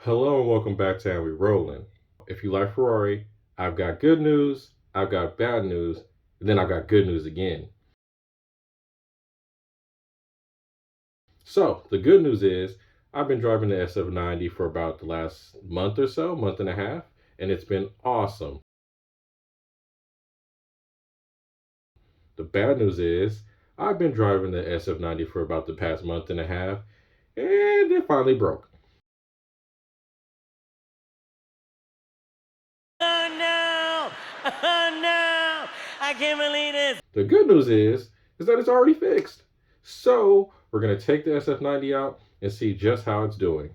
Hello and welcome back to And We Rollin'. If you like Ferrari, I've got good news, I've got bad news, and then I've got good news again. So, the good news is I've been driving the SF90 for about the last month or so, month and a half, and it's been awesome. The bad news is I've been driving the SF90 for about the past month and a half, and it finally broke. Oh no! Oh no! I can't believe this! The good news is that it's already fixed. So we're gonna take the SF90 out and see just how it's doing.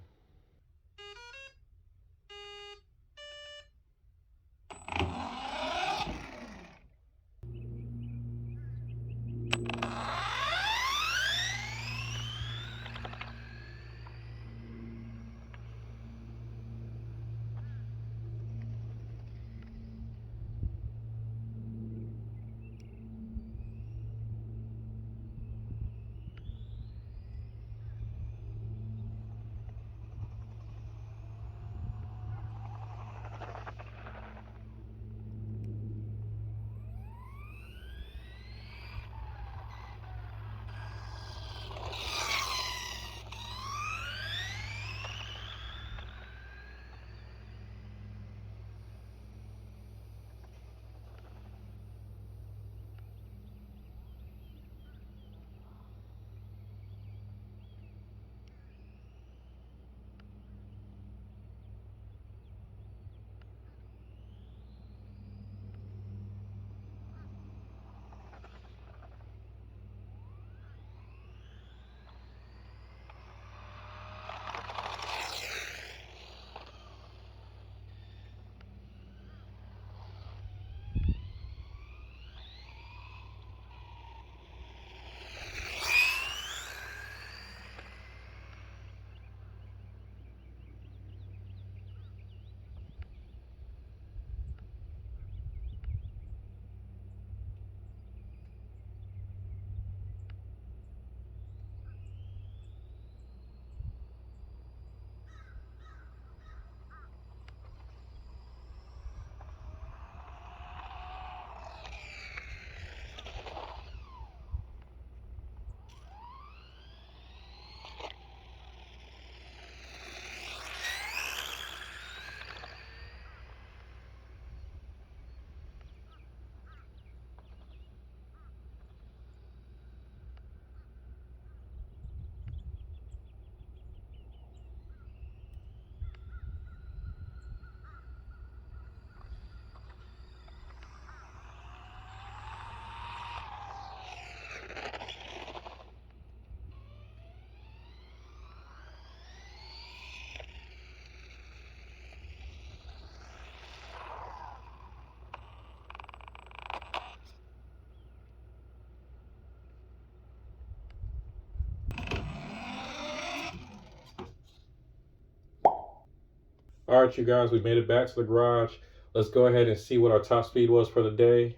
All right, you guys, we made it back to the garage. Let's go ahead and see what our top speed was for the day.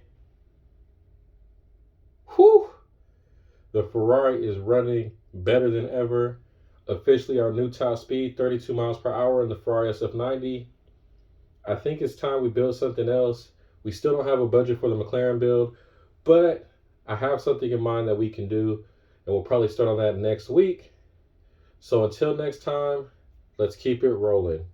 Whew! The Ferrari is running better than ever. Officially our new top speed, 32 miles per hour in the Ferrari SF90. I think it's time we build something else. We still don't have a budget for the McLaren build, but I have something in mind that we can do, and we'll probably start on that next week. So until next time, let's keep it rolling.